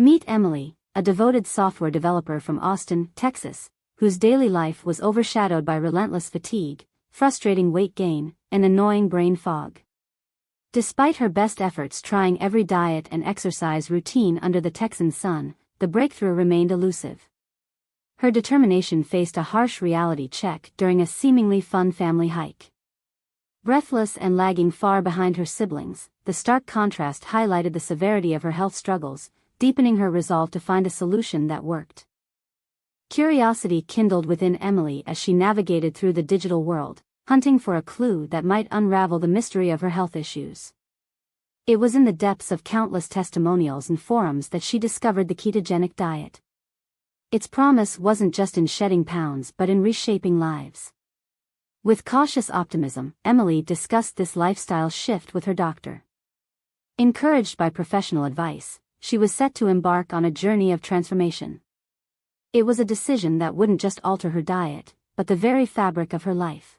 Meet Emily, a devoted software developer from Austin, Texas, whose daily life was overshadowed by relentless fatigue, frustrating weight gain, and annoying brain fog. Despite her best efforts trying every diet and exercise routine under the Texan sun, the breakthrough remained elusive. Her determination faced a harsh reality check during a seemingly fun family hike. Breathless and lagging far behind her siblings, the stark contrast highlighted the severity of her health struggles, deepening her resolve to find a solution that worked. Curiosity kindled within Emily as she navigated through the digital world, hunting for a clue that might unravel the mystery of her health issues. It was in the depths of countless testimonials and forums that she discovered the ketogenic diet. Its promise wasn't just in shedding pounds but in reshaping lives. With cautious optimism, Emily discussed this lifestyle shift with her doctor. Encouraged by professional advice, she was set to embark on a journey of transformation. It was a decision that wouldn't just alter her diet, but the very fabric of her life.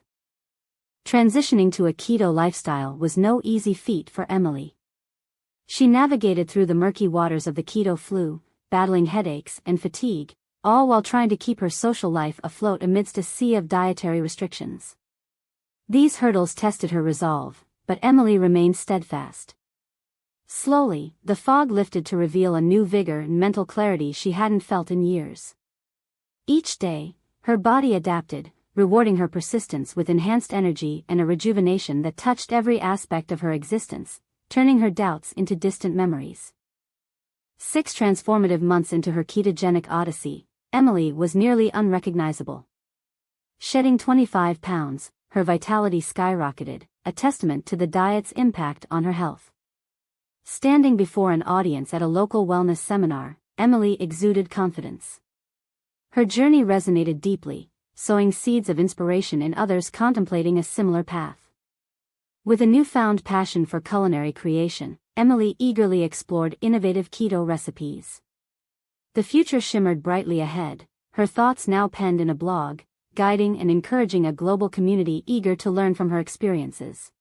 Transitioning to a keto lifestyle was no easy feat for Emily. She navigated through the murky waters of the keto flu, battling headaches and fatigue, all while trying to keep her social life afloat amidst a sea of dietary restrictions. These hurdles tested her resolve, but Emily remained steadfast. Slowly, the fog lifted to reveal a new vigor and mental clarity she hadn't felt in years. Each day, her body adapted, rewarding her persistence with enhanced energy and a rejuvenation that touched every aspect of her existence, turning her doubts into distant memories. 6 transformative months into her ketogenic odyssey, Emily was nearly unrecognizable. Shedding 25 pounds, her vitality skyrocketed, a testament to the diet's impact on her health. Standing before an audience at a local wellness seminar, Emily exuded confidence. Her journey resonated deeply, sowing seeds of inspiration in others contemplating a similar path. With a newfound passion for culinary creation, Emily eagerly explored innovative keto recipes. The future shimmered brightly ahead, her thoughts now penned in a blog, guiding and encouraging a global community eager to learn from her experiences.